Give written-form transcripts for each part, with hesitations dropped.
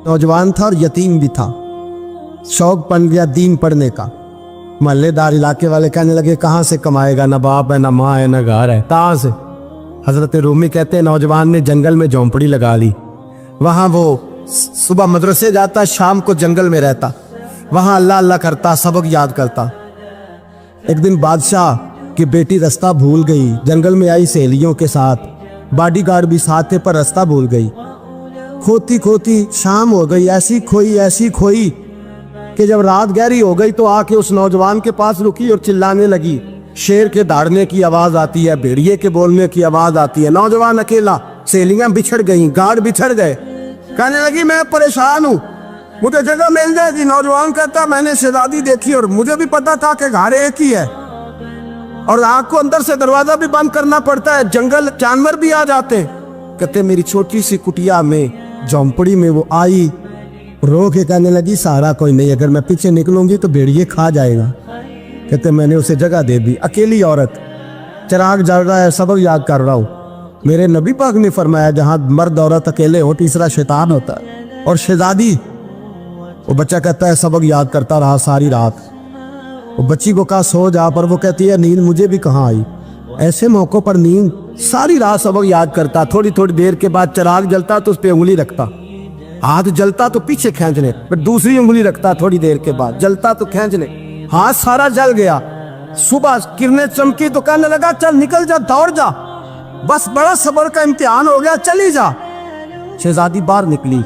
नौजवान था और यतीम भी था। शौक बन गया दीन पढ़ने का। महल्लेदार इलाके वाले कहने लगे कहाँ से कमाएगा, ना बाप है, ना माँ है, ना घर है, कहाँ से। हजरत रूमी कहते हैं नौजवान ने जंगल में झोंपड़ी लगा ली। वहाँ वो सुबह मदरसे जाता, शाम को जंगल में रहता, वहाँ अल्लाह अल्लाह करता, सबक याद करता। एक दिन बादशाह की बेटी रास्ता भूल गई, जंगल में आई सहेलियों के साथ, बॉडीगार्ड भी साथ थे पर रास्ता भूल गई। खोती खोती शाम हो गई, ऐसी खोई कि जब रात गहरी हो गई तो आके उस नौजवान के पास रुकी और चिल्लाने लगी। शेर के दहाड़ने की आवाज आती है, भेड़िए के बोलने की आवाज आती है। नौजवान अकेला, सहेलियां बिछड़ गई, गार्ड बिछड़ गए। कहने लगी मैं परेशान हूँ, मुझे जगह मिल जाएगी। नौजवान कहता मैंने शहजादी देखी और मुझे भी पता था कि घर एक ही है और आग को अंदर से दरवाजा भी बंद करना पड़ता है, जंगल जानवर भी आ जाते हैं। कहते मेरी छोटी सी कुटिया में, झोंपड़ी में वो आई, रो के कहने लगी सहारा कोई नहीं, अगर मैं पीछे निकलूंगी तो भेड़िए खा जाएगा। कहते मैंने उसे जगह दे दी। अकेली औरत, चिराग जल रहा है, सबक याद कर रहा हूँ। मेरे नबी पाक ने फरमाया जहाँ मर्द औरत अकेले हो तीसरा शैतान होता है। और शहजादी, वो बच्चा कहता है सबक याद करता रहा सारी रात। वो बच्ची को कहा सो जा, पर वो कहती है नींद मुझे भी कहाँ आई। ऐसे मौकों पर नींद, सारी रात सबक याद करता। थोड़ी थोड़ी देर के बाद चिराग जलता तो उस पर उंगली रखता, हाथ जलता तो पीछे खींचने, फिर दूसरी उंगली रखता, थोड़ी देर के बाद जलता तो खींचने, हाथ सारा जल गया। सुबह किरणें चमकी तो कहने लगा चल निकल जा, दौड़ जा, बस बड़ा सब्र का इम्तिहान हो गया, चली जा। शहजादी बाहर निकली,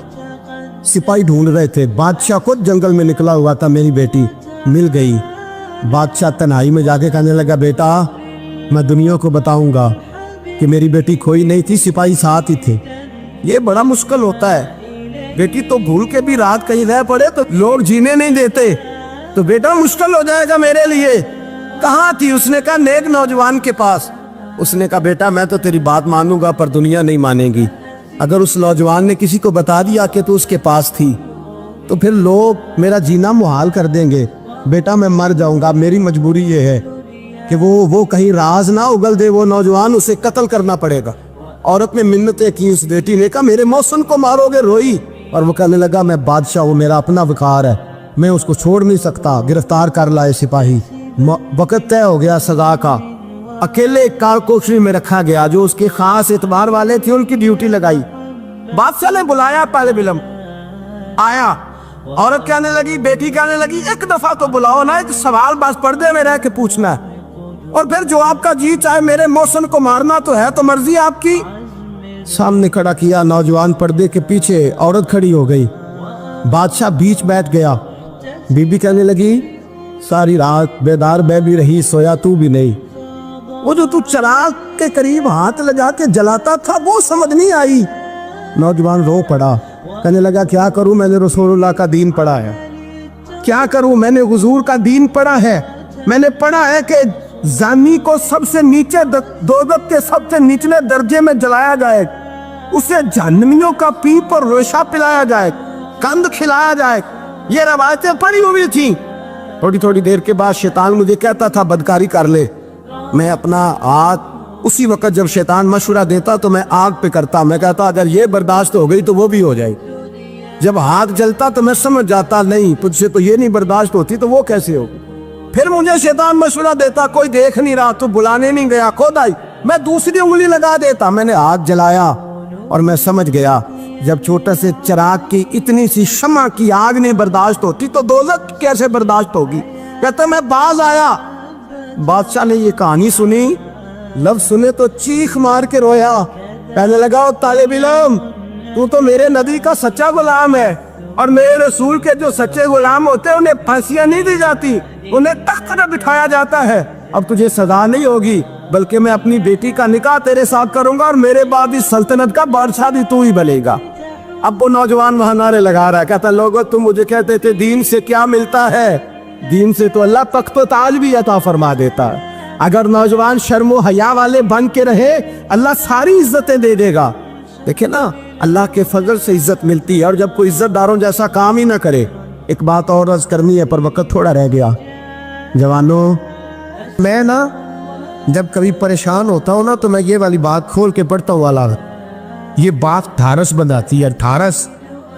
सिपाही ढूंढ रहे थे। बादशाह खुद जंगल में निकला हुआ था, मेरी बेटी मिल गई। बादशाह तन्हाई में जाके कहने लगा बेटा मैं दुनिया को बताऊंगा कि मेरी बेटी खोई नहीं थी, सिपाही साथ ही थे। ये बड़ा मुश्किल होता है, बेटी तो भूल के भी रात कहीं रह पड़े तो लोग जीने नहीं देते, तो बेटा मुश्किल हो जाएगा मेरे लिए। कहाँ थी? उसने कहा नेक नौजवान के पास। उसने कहा बेटा मैं तो तेरी बात मानूंगा पर दुनिया नहीं मानेगी। अगर उस नौजवान ने किसी को बता दिया कि तू उसके पास थी तो फिर लोग मेरा जीना मुहाल कर देंगे। बेटा मैं मर जाऊंगा, मेरी मजबूरी ये है कि वो कहीं राज ना उगल दे वो नौजवान, उसे कत्ल करना पड़ेगा। औरत ने मिन्नतें की, उस बेटी ने कहा मेरे मौसम को मारोगे, रोई। और वो कहने लगा मैं बादशाह हूँ, मेरा अपना वकार है, मैं उसको छोड़ नहीं सकता। गिरफ्तार कर लाए सिपाही। वक्त तय हो गया सजा का। अकेले कारकोशरी में रखा गया, जो उसके खास एतबार वाले थे उनकी ड्यूटी लगाई। बादशाह ने बुलाया, पहले बिलम आया। औरत कहने लगी, बेटी कहने लगी एक दफा तो बुलाओ ना, एक सवाल बस पर्दे में रह के पूछना है और फिर जो आपका जी चाहे मेरे मौसम को मारना तो है, तो मर्जी आपकी। सामने खड़ा किया, नौजवान पर्दे के पीछे, औरत खड़ी हो गई। बादशाह बीच बैठ गया। बीबी कहने लगी सारी रात बेदार मैं भी रही, सोया तू भी नहीं। वो जो तू चिराग के करीब हाथ लगा के जलाता था वो समझ नहीं आई। नौजवान रो पड़ा, कहने लगा क्या करूं, मैंने रसूलुल्लाह का दीन पढ़ा है, क्या करूं, मैंने हुजूर का दीन पढ़ा है। मैंने पढ़ा है कि जानी को सबसे नीचे दोज़ख के सबसे निचले दर्जे में जलाया जाए, उसे जहन्नमियों का पीप और रेशा पिलाया जाए, कंद खिलाया जाए। ये रवायतें पड़ी हुई थी। थोड़ी थोड़ी देर के बाद शैतान मुझे कहता था बदकारी कर ले। मैं अपना हाथ उसी वक्त जब शैतान मशवरा देता तो मैं आग पे करता। मैं कहता अगर ये बर्दाश्त हो गई तो वो भी हो जाएगी। जब हाथ जलता तो मैं समझ जाता नहीं तुझसे तो ये नहीं बर्दाश्त होती तो वो कैसे होगी। फिर मुझे शैतान मशवरा देता कोई देख नहीं रहा, तो बुलाने नहीं गया, खुद आई, मैं दूसरी उंगली लगा देता। मैंने हाथ जलाया और मैं समझ गया जब छोटे से चिराग की इतनी सी शमा की आग नहीं बर्दाश्त होती तो दोज़ख कैसे बर्दाश्त होगी। कहता मैं बाज आया। बादशाह ने ये कहानी सुनी, लफ्ज सुने तो चीख मार के रोया। कहने लगा तालिब इल्म तू तो मेरे नबी का सच्चा गुलाम है, और मेरे रसूल के जो सच्चे गुलाम होते हैं उन्हें फांसियां नहीं दी जाती, उन्हें तख्त पर बिठाया जाता है। अब तुझे सजा नहीं होगी बल्कि मैं अपनी बेटी का निकाह तेरे साथ करूंगा और मेरे बाद इस सल्तनत का बादशाह भी तू ही बनेगा। अब वो नौजवान वहां नारे लगा रहा है, कहता लोगों तुम मुझे कहते थे दीन से क्या मिलता है, दीन से तो अल्लाह तख्त व ताज भी अता फरमा देता है। अगर नौजवान शर्म हया वाले बन के रहे अल्लाह सारी इज्जतें दे देगा। देखे ना अल्लाह के फजल से इज्जत मिलती है, और जब कोई इज्जतदारों जैसा काम ही ना करे। एक बात और अर्ज करनी है पर वक्त थोड़ा रह गया। जवानों मैं ना जब कभी परेशान होता हूँ ना तो मैं ये वाली बात खोल के पढ़ता हूँ वाला, ये बात ढारस बनाती है। ढारस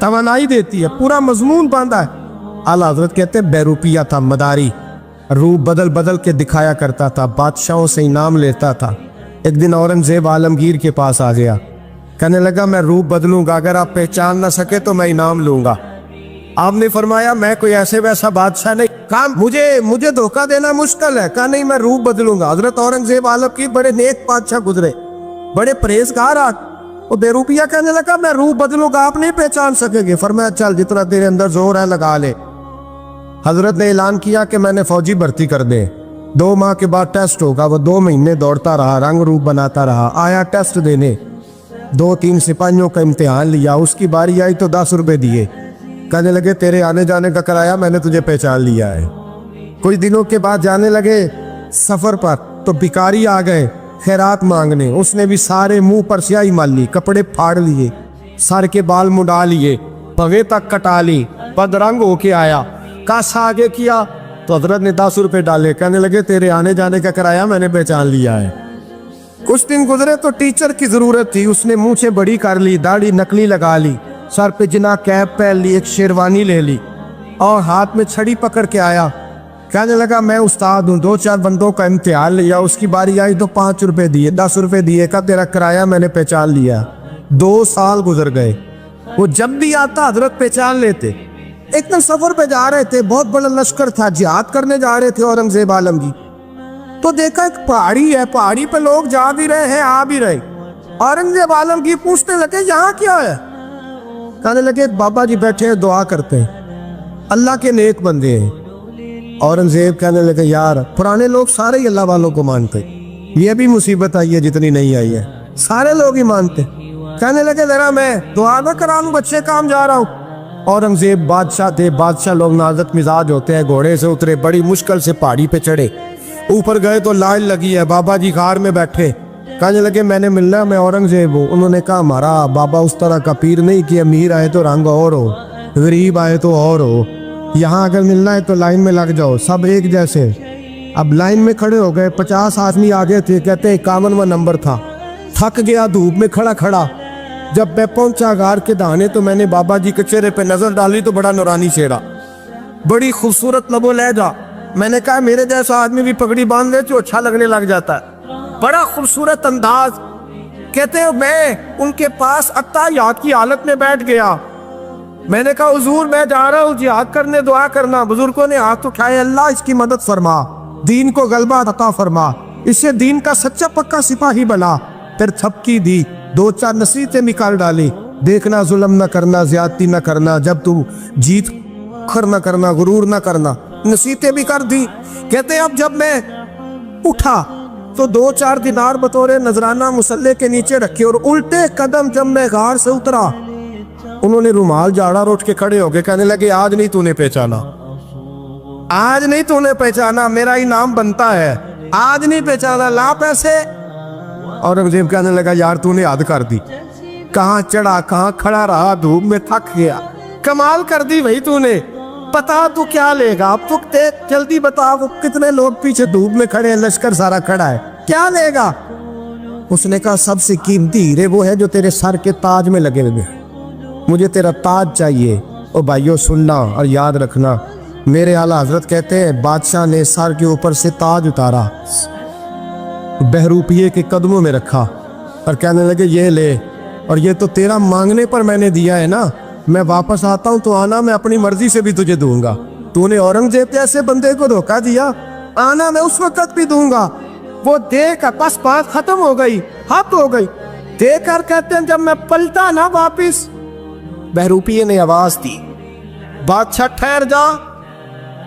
तवानाई देती है, पूरा मजमून बांधा है। आला हजरत कहते हैं बेरूपिया था, मदारी, रूप बदल बदल के दिखाया करता था, बादशाहों से इनाम लेता था। एक दिन औरंगजेब आलमगीर के पास आ गया, कहने लगा मैं रूप बदलूंगा, अगर आप पहचान ना सके तो मैं इनाम लूंगा। आपने फरमाया मैं कोई ऐसे वैसा बादशाह नहीं, काम मुझे धोखा देना मुश्किल है। कहा नहीं मैं रूप बदलूंगा। हजरत औरंगजेब आलमगीर बड़े नेक बादशाह गुजरे, बड़े परहेजगार आदमी। वो बेरूपिया कहने लगा मैं रूप बदलूंगा, आप नहीं पहचान सकेंगे। फरमाया चल जितना तेरे अंदर जोर है लगा ले। हजरत ने ऐलान किया कि मैंने फौजी भर्ती कर दे, 2 माह के बाद टेस्ट होगा। वो 2 महीने दौड़ता रहा, रंग रूप बनाता रहा, आया टेस्ट देने, 2-3 सिपाहियों का इम्तिहान लिया, उसकी बारी आई तो 10 रुपए दिए। कहने लगे तेरे आने जाने का किराया मैंने तुझे पहचान लिया है। कुछ दिनों के बाद जाने लगे सफर पर, तो भिखारी आ गए खैरात मांगने। उसने भी सारे मुंह पर स्याही मार ली, कपड़े फाड़ लिए, सर के बाल मुड़ा लिए, भवे तक कटा ली, बदरंग होके आया। कासा आगे किया तो हजरत ने 10 रुपए डाले। कहने लगे तेरे आने जाने का किराया मैंने पहचान लिया है। कुछ दिन गुजरे तो टीचर की जरूरत थी, उसने मूछें बड़ी कर ली, दाढ़ी नकली लगा ली, सर पे जिना कैप पहन ली, एक शेरवानी ले ली और हाथ में छड़ी पकड़ के आया। कहने लगा मैं उस्ताद हूँ, 2-4 बंदों का इम्तिहान लिया, उसकी बारी आई तो 5 रुपए दिए, 10 रुपए दिए, का तेरा किराया मैंने पहचान लिया। 2 साल गुजर गए, वो जब भी आता हजरत पहचान लेते। एक दिन सफर पे जा रहे थे, बहुत बड़ा लश्कर था, जिहाद करने जा रहे थे औरंगजेब आलमगीर। तो देखा एक पहाड़ी है, पहाड़ी पे लोग जा भी रहे हैं आ भी रहे। औरंगजेब आलमगीर पूछने लगे यहाँ क्या है? कहने लगे बाबा जी बैठे हैं दुआ करते हैं, अल्लाह के नेक बंदे हैं। औरंगजेब कहने लगे यार पुराने लोग सारे ही अल्लाह वालों को मानते, ये भी मुसीबत आई है जितनी नहीं आई है, सारे लोग ही मानते। कहने लगे जरा मैं दुआ ना करा लूं, बच्चे काम जा रहा हूँ। औरंगजेब बादशाह थे, बादशाह लोग नाजुक मिजाज होते हैं। घोड़े से उतरे, बड़ी मुश्किल से पहाड़ी पे चढ़े, ऊपर गए तो लाइन लगी है, बाबा जी कार में बैठे। कहने लगे मैंने मिलना, मैं औरंगजेब हूँ। उन्होंने कहा हमारा बाबा उस तरह का पीर नहीं कि अमीर आए तो रंग और हो, गरीब आए तो और हो, यहाँ अगर मिलना है तो लाइन में लग जाओ, सब एक जैसे। अब लाइन में खड़े हो गए, 50 आदमी आगे थे, कहते 51वां नंबर था। थक गया धूप में खड़ा खड़ा। जब मैं पहुंचा गार के दाने तो मैंने बाबा जी के चेहरे पे नजर डाली तो बड़ा नूरानी चेहरा, बड़ी खूबसूरत लबो लहजा। मैंने कहा मेरे जैसा आदमी भी पगड़ी बांध ले तो अच्छा लगने लग जाता है, बड़ा खूबसूरत अंदाज। कहते हो मैं उनके पास अत्ताहियात की हालत में बैठ गया। मैंने कहा हुजूर मैं जा रहा हूँ जिहाद करने, दुआ करना। बुजुर्गों ने हाथ उठाए, अल्लाह इसकी मदद फरमा, दीन को गलबा अता फरमा, इससे दीन का सच्चा पक्का सिपाही बना। फिर थपकी दी, 2-4 नसीहतें निकाल डाली, देखना जुल्म न करना, ज्यादती न करना, जब तू जीत खर न करना, गुरूर न करना, नसीहतें भी कर दी। कहते अब जब मैं उठा तो 2-4 दिनार बतौरे नजराना मुसल्ले के नीचे रखे और उल्टे कदम जब मैं गार से उतरा, उन्होंने रुमाल झाड़ा और उठ के खड़े हो गए। कहने लगे आज नहीं तूने पहचाना, आज नहीं तूने पहचाना, मेरा इनाम बनता है, आज नहीं पहचाना, ला पैसे। औरंगजेब कहने लगा यार तूने हद कर दी, कहाँ चढ़ा कहाँ खड़ा रहा, धूप में थक गया, कमाल कर दी भाई तूने। बता तू क्या लेगा, अब तू देख जल्दी बता, वो कितने लोग पीछे धूप में खड़े हैं, लश्कर सारा खड़ा है, क्या लेगा? उसने कहा सबसे कीमती हीरे वो है जो तेरे सर के ताज में लगे हुए, मुझे तेरा ताज चाहिए। ओ भाइयों सुनना और याद रखना, मेरे आला हजरत कहते हैं बादशाह ने सर के ऊपर से ताज उतारा, बहरूपिये के कदमों में रखा और कहने लगे ये ले, और ये तो तेरा मांगने पर मैंने दिया है ना, मैं वापस आता हूँ तो आना, मैं अपनी मर्जी से भी तुझे दूंगा। तूने औरंगजेब जैसे बंदे को धोखा दिया, आना मैं उस वक्त भी दूंगा। वो देख बस बात खत्म हो गई, हद हो गई। देखकर कहते हैं जब मैं पलटा ना वापिस, बहरूपिये ने आवाज दी बादशाह ठहर जा।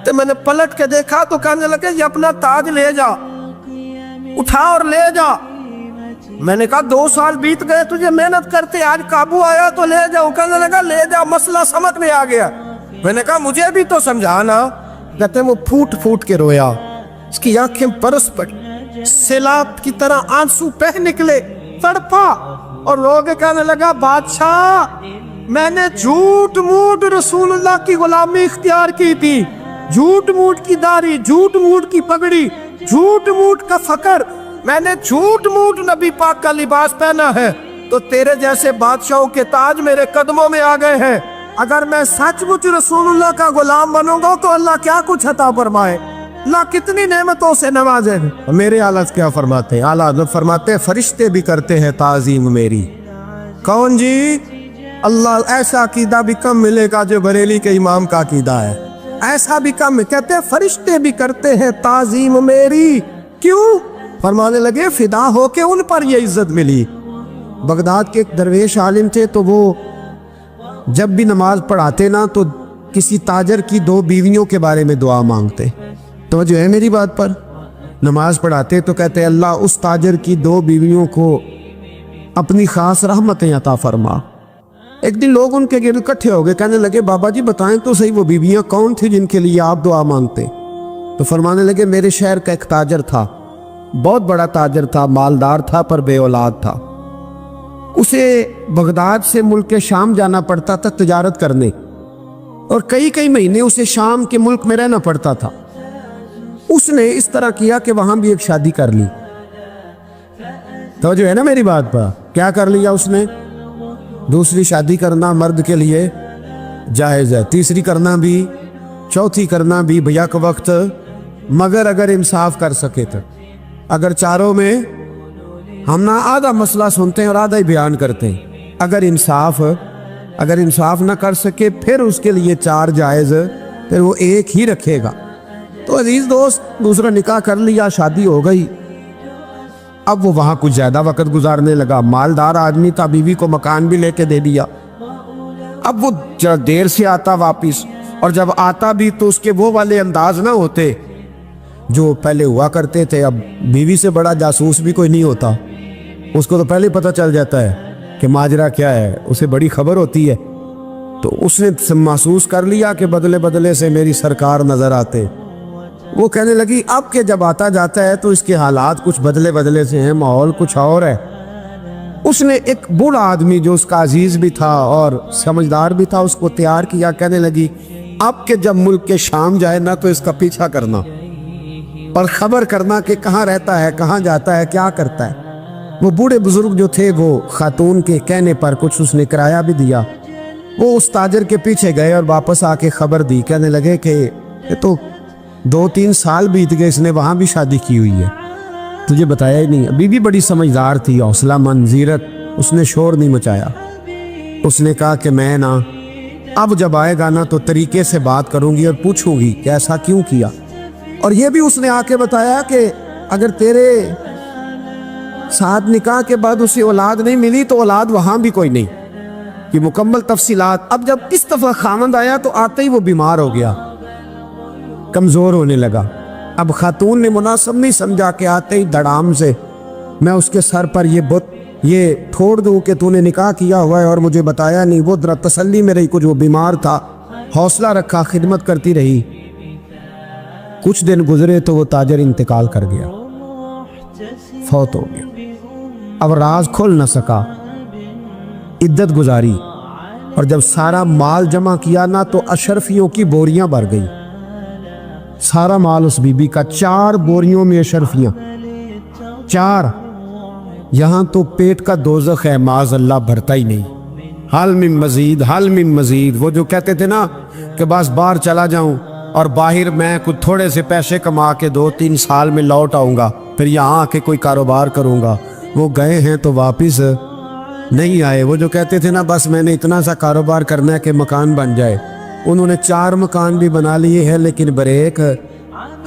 तो मैंने पलट के देखा तो कहने लगे ये अपना ताज ले जा, उठा और ले जा। मैंने कहा 2 साल बीत गए तुझे मेहनत करते, आज काबू आया तो ले जाओ। कहने लगा ले जा, मसला समझ में आ गया। मैंने कहा मुझे भी तो समझाना। कहते वो फूट फूट के रोया, इसकी आंखें बरस पड़ी, सैलाब की तरह आंसू बह निकले, तड़पा और रो के कहने लगा बादशाह मैंने झूठ मूठ रसूलुल्लाह की गुलामी इख्तियार की थी, झूठ मूठ की दाढ़ी, झूठ मूठ की पगड़ी, झूठ मूठ का फकर, मैंने झूठ मूठ नबी पाक का लिबास पहना है, तो तेरे जैसे बादशाहों के ताज मेरे कदमों में आ गए हैं। अगर मैं सचमुच रसूलुल्लाह का गुलाम बनूंगा तो अल्लाह क्या कुछ अता फरमाए, अल्लाह कितनी नेमतों से नवाजे। मेरे आला क्या फरमाते हैं, आला हज़रत फरमाते हैं फरिश्ते भी करते हैं ताज़ीम मेरी। कौन जी? अल्लाह। ऐसा अकीदा भी कम मिलेगा जो बरेली के इमाम का अकीदा है, ऐसा भी कम। कहते हैं फरिश्ते भी करते हैं ताज़ीम मेरी। क्यों? फरमाने लगे फिदा होके उन पर ये इज्जत मिली। बगदाद के एक दरवेश आलिम थे, तो वो जब भी नमाज पढ़ाते ना तो किसी ताजर की 2 बीवियों के बारे में दुआ मांगते। तो जो है मेरी बात पर, नमाज पढ़ाते तो कहते अल्लाह उस ताजर की 2 बीवियों को अपनी खास रहमतें अता फरमा। एक दिन लोग उनके गिर्द इकट्ठे हो गए, कहने लगे बाबा जी बताएं तो सही वो बीवियां कौन थी जिनके लिए आप दुआ मांगते। तो फरमाने लगे मेरे शहर का एक ताजर था, बहुत बड़ा ताजर था, मालदार था पर बे औलाद था। उसे बगदाद से मुल्क शाम जाना पड़ता था तिजारत करने, और कई कई महीने उसे शाम के मुल्क में रहना पड़ता था। उसने इस तरह किया कि वहां भी एक शादी कर ली। तो जो है ना मेरी बात पर, क्या कर लिया उसने? दूसरी शादी करना मर्द के लिए जायज़ है, तीसरी करना भी, चौथी करना भी भैया के वक्त, मगर अगर इंसाफ कर सके तो। अगर चारों में हम ना आधा मसला सुनते हैं और आधा ही बयान करते हैं, अगर इंसाफ ना कर सके फिर उसके लिए 4 जायज़, फिर वो एक ही रखेगा। तो अजीज दोस्त, दूसरा निकाह कर लिया, शादी हो गई। अब वो वहाँ कुछ ज़्यादा वक्त गुजारने लगा, मालदार आदमी था, बीवी को मकान भी लेके दे दिया। अब वो जरा देर से आता वापिस, और जब आता भी तो उसके वो वाले अंदाज ना होते जो पहले हुआ करते थे। अब बीवी से बड़ा जासूस भी कोई नहीं होता, उसको तो पहले पता चल जाता है कि माजरा क्या है, उसे बड़ी खबर होती है। तो उसने महसूस कर लिया कि बदले बदले से मेरी सरकार नजर आते। वो कहने लगी अब के जब आता जाता है तो इसके हालात कुछ बदले बदले से हैं, माहौल कुछ और है। उसने एक बूढ़ा आदमी जो उसका अजीज भी था और समझदार भी था उसको तैयार किया। कहने लगी अब के जब मुल्क के शाम जाए ना तो इसका पीछा करना और खबर करना कि कहाँ रहता है, कहाँ जाता है, क्या करता है। वो बूढ़े बुजुर्ग जो थे वो खातून के कहने पर कुछ उसने किराया भी दिया। वो उस ताजर के पीछे गए और वापस आके खबर दी। कहने लगे कि ये तो 2-3 साल बीत गए, इसने वहाँ भी शादी की हुई है, तुझे बताया ही नहीं। बीवी बड़ी समझदार थी, हौसला मंद, जीरत, उसने शोर नहीं मचाया। उसने कहा कि मैं ना अब जब आएगा ना तो तरीके से बात करूंगी और पूछूंगी कि ऐसा क्यों किया। और ये भी उसने आके बताया कि अगर तेरे साथ निकाह के बाद उसे औलाद नहीं मिली तो औलाद वहां भी कोई नहीं, कि मुकम्मल तफसीलात। अब जब इस दफा खामंद आया तो आते ही वो बीमार हो गया, कमजोर होने लगा। अब खातून ने मुनासिब नहीं समझा कि आते ही धड़ाम से मैं उसके सर पर ये ठोड़ दूं कि तूने निकाह किया हुआ है और मुझे बताया नहीं। वो जरा तसल्ली में रही, कुछ वो बीमार था, हौसला रखा, खिदमत करती रही। कुछ दिन गुजरे तो वो ताजर इंतकाल कर गया, फौत हो गया। अब राज खोल न सका, इद्दत गुजारी, और जब सारा माल जमा किया ना तो अशरफियों की बोरियां भर गई। सारा माल उस बीबी का, 4 बोरियों में अशरफियां, 4। यहां तो पेट का दोज़ख है, माज़ अल्लाह, भरता ही नहीं। हाल मिन मजीद, हाल मिन मजीद। वो जो कहते थे ना कि बस बाहर चला जाऊं और बाहर मैं कुछ थोड़े से पैसे कमा के 2-3 साल में लौट आऊंगा, फिर यहाँ आके कोई कारोबार करूंगा, वो गए हैं तो वापिस नहीं आए। वो जो कहते थे ना बस मैंने इतना सा कारोबार करना है कि मकान बन जाए, उन्होंने 4 मकान भी बना लिए हैं, लेकिन ब्रेक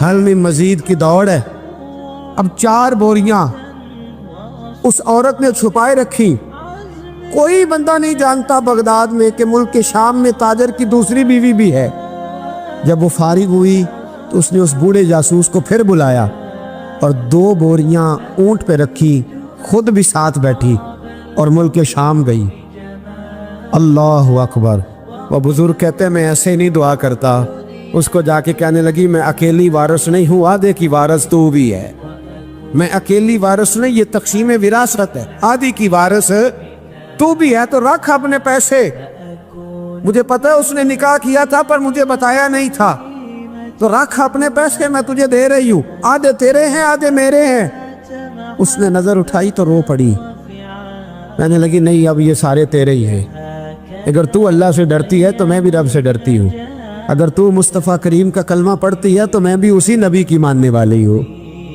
हल में मजीद की दौड़ है। अब 4 बोरियां उस औरत ने छुपाए रखी। कोई बंदा नहीं जानता बगदाद में कि मुल्क के शाम में ताजर की दूसरी बीवी भी है। जब वो फारिग हुई तो उसने उस बूढ़े जासूस को फिर बुलाया और 2 बोरियां ऊंट पे रखी, खुद भी साथ बैठी और मुल्क के शाम गई। अल्लाह अकबर। वह बुजुर्ग कहते हैं मैं ऐसे नहीं दुआ करता। उसको जाके कहने लगी मैं अकेली वारिस नहीं हूँ, आधे की वारिस तू भी है। मैं अकेली वारिस नहीं, ये तक़सीम विरासत है, आधी की वारिस तू भी है। तो रख अपने पैसे, मुझे पता है उसने निकाह किया था पर मुझे बताया नहीं था, तो रख अपने पैसे, मैं तुझे दे रही हूँ, आधे तेरे हैं आधे मेरे हैं। उसने नजर उठाई तो रो पड़ी, कहने लगी नहीं अब ये सारे तेरे ही हैं। अगर तू अल्लाह से डरती है तो मैं भी रब से डरती हूँ, अगर तू मुस्तफ़ा करीम का कलमा पढ़ती है तो मैं भी उसी नबी की मानने वाली हूँ।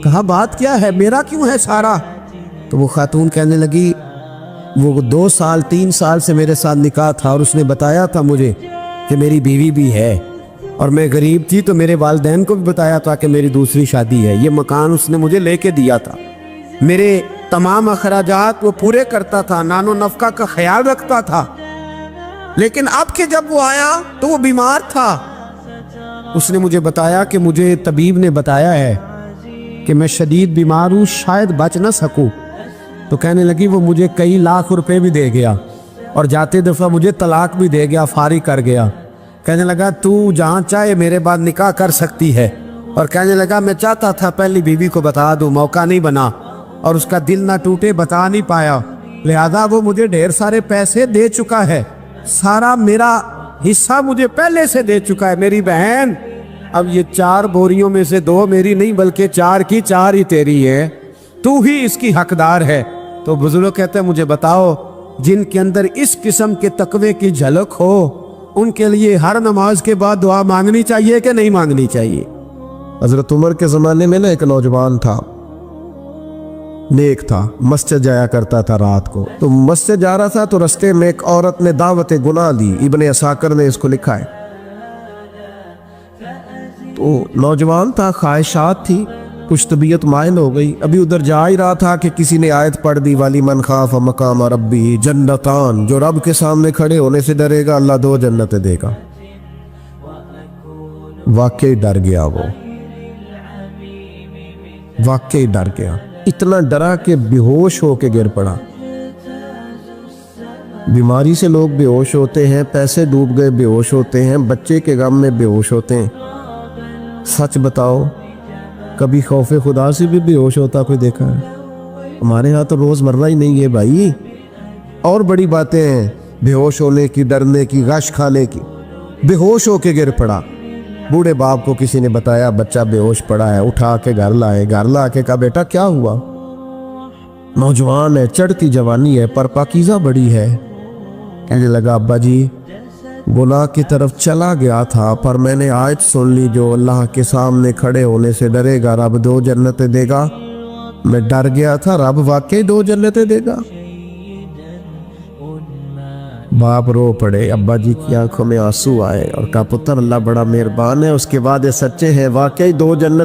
कहा बात क्या है, मेरा क्यों है सारा? तो वो खातून कहने लगी वो 2 साल 3 साल से मेरे साथ निकाह था और उसने बताया था मुझे कि मेरी बीवी भी है, और मैं गरीब थी तो मेरे वालिदैन को भी बताया था कि मेरी दूसरी शादी है। ये मकान उसने मुझे लेके दिया था, मेरे तमाम अखराजात वो पूरे करता था, नानो नफका का ख्याल रखता था। लेकिन अब के जब वो आया तो वो बीमार था। उसने मुझे बताया कि मुझे तबीब ने बताया है कि मैं शदीद बीमार हूँ, शायद बच ना सकूँ। तो कहने लगी वो मुझे कई लाख रुपए भी दे गया और जाते दफ़ा मुझे तलाक भी दे गया, फारिग कर गया। कहने लगा तू जहाँ चाहे मेरे बाद निकाह कर सकती है। और कहने लगा मैं चाहता था पहली बीवी को बता दूँ, मौका नहीं बना और उसका दिल ना टूटे, बता नहीं पाया, लिहाजा वो मुझे ढेर सारे पैसे दे चुका है, सारा मेरा हिस्सा मुझे पहले से दे चुका है। मेरी बहन अब ये 4 बोरियों में से 2 मेरी नहीं बल्कि 4 की 4 ही तेरी है, तू ही इसकी हकदार है। तो बुजुर्ग कहते हैं मुझे बताओ जिनके अंदर इस किस्म के तकवे की झलक हो उनके लिए हर नमाज के बाद दुआ मांगनी चाहिए कि नहीं मांगनी चाहिए? हजरत उमर के ज़माने में ना एक नौजवान था, नेक था, मस्जिद जाया करता था रात को। तो मस्जिद जा रहा था तो रास्ते में एक औरत ने दावत गुनाह दी, इब्ने असाकर ने इसको लिखा है। तो नौजवान था, ख्वाहिशात थी, कुछ तबीयत माइल हो गई। अभी उधर जा ही रहा था कि किसी ने आयत पढ़ दी, वाली मन खाफ मकाम रब्बी जन्नतान, जो रब के सामने खड़े होने से डरेगा अल्लाह 2 जन्नतें देगा। वाकई डर गया वो, वाकई डर गया, इतना डरा कि बेहोश होके गिर पड़ा। बीमारी से लोग बेहोश होते हैं, पैसे डूब गए बेहोश होते हैं, बच्चे के गम में बेहोश होते हैं। सच बताओ कभी खौफे खुदा से भी बेहोश होता कोई देखा है? हमारे यहाँ तो रोजमर्रा ही नहीं है भाई। और बड़ी बातें हैं बेहोश होने की, डरने की, गश खाने की। बेहोश होके गिर पड़ा, बूढ़े बाप को किसी ने बताया बच्चा बेहोश पड़ा है, उठा के घर लाए, घर ला के कहा बेटा क्या हुआ? नौजवान है, चढ़ती जवानी है, पर पाकीज़ा बड़ी है। कहने लगा अब्बा जी गुनाह की तरफ चला गया था, पर मैंने आयत सुन ली जो अल्लाह के सामने खड़े होने से डरेगा रब 2 जन्नतें देगा। मैं डर गया था, रब वाकई 2 जन्नतें देगा। बाप रो पड़े, अब्बा जी की आंखों में आंसू आए और कहा पुत्र अल्लाह बड़ा मेहरबान है, उसके बाद ये सच्चे हैं, वाकई 2 जन्नत